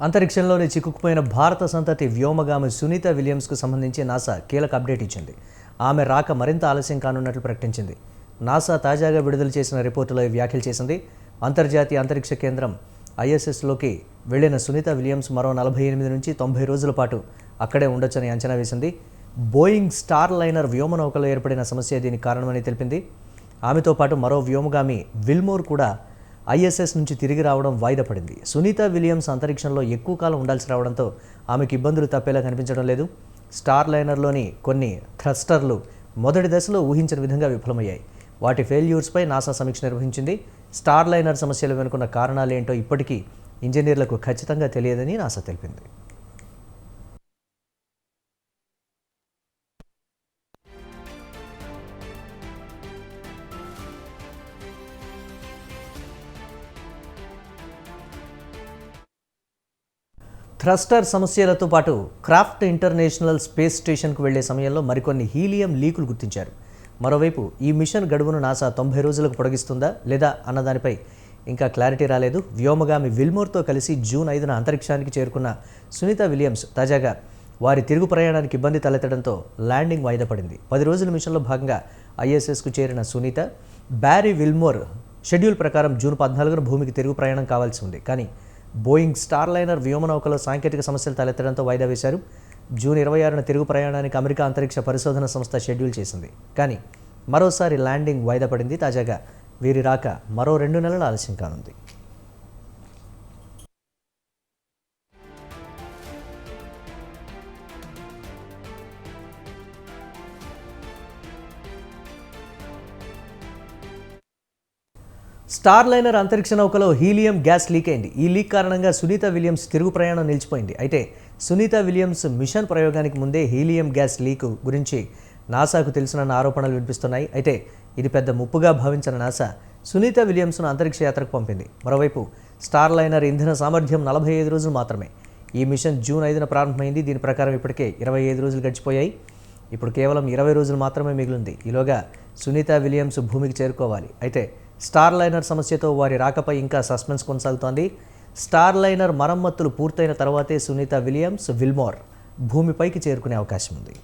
అంతరిక్షంలోని చిక్కుకుపోయిన భారత సంతతి వ్యోమగామి సునీత విలియమ్స్కు సంబంధించి నాసా కీలక అప్డేట్ ఇచ్చింది. ఆమె రాక మరింత ఆలస్యం కానున్నట్లు ప్రకటించింది. నాసా తాజాగా విడుదల చేసిన రిపోర్టులో వ్యాఖ్యలు చేసింది. అంతర్జాతీయ అంతరిక్ష కేంద్రం ISSలోకి వెళ్లిన సునీత విలియమ్స్ మరో 48 నుంచి 90 రోజుల పాటు అక్కడే ఉండొచ్చని అంచనా వేసింది. బోయింగ్ స్టార్ లైనర్ వ్యోమనౌకలో ఏర్పడిన సమస్య దీనికి కారణమని తెలిపింది. ఆమెతో పాటు మరో వ్యోమగామి విల్మోర్ కూడా ISS నుంచి తిరిగి రావడం వాయిదా పడింది. సునీత విలియమ్స్ అంతరిక్షంలో ఎక్కువ కాలం ఉండాల్సి రావడంతో ఆమెకు ఇబ్బందులు తప్పేలా కనిపించడం లేదు. స్టార్ లైనర్లోని కొన్ని థ్రస్టర్లు మొదటి దశలో ఊహించిన విధంగా విఫలమయ్యాయి. వాటి ఫెయిల్యూర్స్పై నాసా సమీక్ష నిర్వహించింది. స్టార్ లైనర్ సమస్యలు వెనుకున్న కారణాలేంటో ఇప్పటికీ ఇంజనీర్లకు ఖచ్చితంగా తెలియదని నాసా తెలిపింది. థ్రస్టర్ సమస్యలతో పాటు క్రాఫ్ట్ ఇంటర్నేషనల్ స్పేస్ స్టేషన్కు వెళ్లే సమయంలో మరికొన్ని హీలియం లీకులు గుర్తించారు. మరోవైపు ఈ మిషన్ గడువును నాసా 90 రోజులకు పొడిగిస్తుందా లేదా అన్నదానిపై ఇంకా క్లారిటీ రాలేదు. వ్యోమగామి విల్మోర్తో కలిసి జూన్ 5న అంతరిక్షానికి చేరుకున్న సునీత విలియమ్స్ తాజాగా వారి తిరుగు ప్రయాణానికి ఇబ్బంది తలెత్తడంతో ల్యాండింగ్ వాయిదా పడింది. 10 రోజుల మిషన్లో భాగంగా ISSకు చేరిన సునీత బ్యారీ విల్మోర్ షెడ్యూల్ ప్రకారం జూన్ 14న భూమికి తిరుగు ప్రయాణం కావాల్సి ఉంది. కానీ బోయింగ్ స్టార్ లైనర్ వ్యోమనౌకలో సాంకేతిక సమస్యలు తలెత్తడంతో వాయిదా వేశారు. జూన్ 26న తిరుగు ప్రయాణానికి అమెరికా అంతరిక్ష పరిశోధన సంస్థ షెడ్యూల్ చేసింది. కానీ మరోసారి ల్యాండింగ్ వాయిదా పడింది. తాజాగా వీరి రాక మరో 2 నెలల ఆలస్యం కానుంది. స్టార్ లైనర్ అంతరిక్ష నౌకలో హీలియం గ్యాస్ లీక్ అయింది. ఈ లీక్ కారణంగా సునీత విలియమ్స్ తిరుగు ప్రయాణం నిలిచిపోయింది. అయితే సునీత విలియమ్స్ మిషన్ ప్రయోగానికి ముందే హీలియం గ్యాస్ లీక్ గురించి నాసాకు తెలిసిన ఆరోపణలు వినిపిస్తున్నాయి. అయితే ఇది పెద్ద ముప్పుగా భావించిన నాసా సునీత విలియమ్స్ను అంతరిక్ష యాత్రకు పంపింది. మరోవైపు స్టార్ లైనర్ ఇంధన సామర్థ్యం 45 రోజులు మాత్రమే. ఈ మిషన్ జూన్ 5న ప్రారంభమైంది. దీని ప్రకారం ఇప్పటికే 25 రోజులు గడిచిపోయాయి. ఇప్పుడు కేవలం 20 రోజులు మాత్రమే మిగిలింది. ఈలోగా సునీత విలియమ్స్ భూమికి చేరుకోవాలి. అయితే స్టార్ లైనర్ సమస్యతో వారి రాకపై ఇంకా సస్పెన్స్ కొనసాగుతోంది. స్టార్ లైనర్ మరమ్మతులు పూర్తయిన తర్వాతే సునీత విలియమ్స్, విల్మోర్ భూమిపైకి చేరుకునే అవకాశం ఉంది.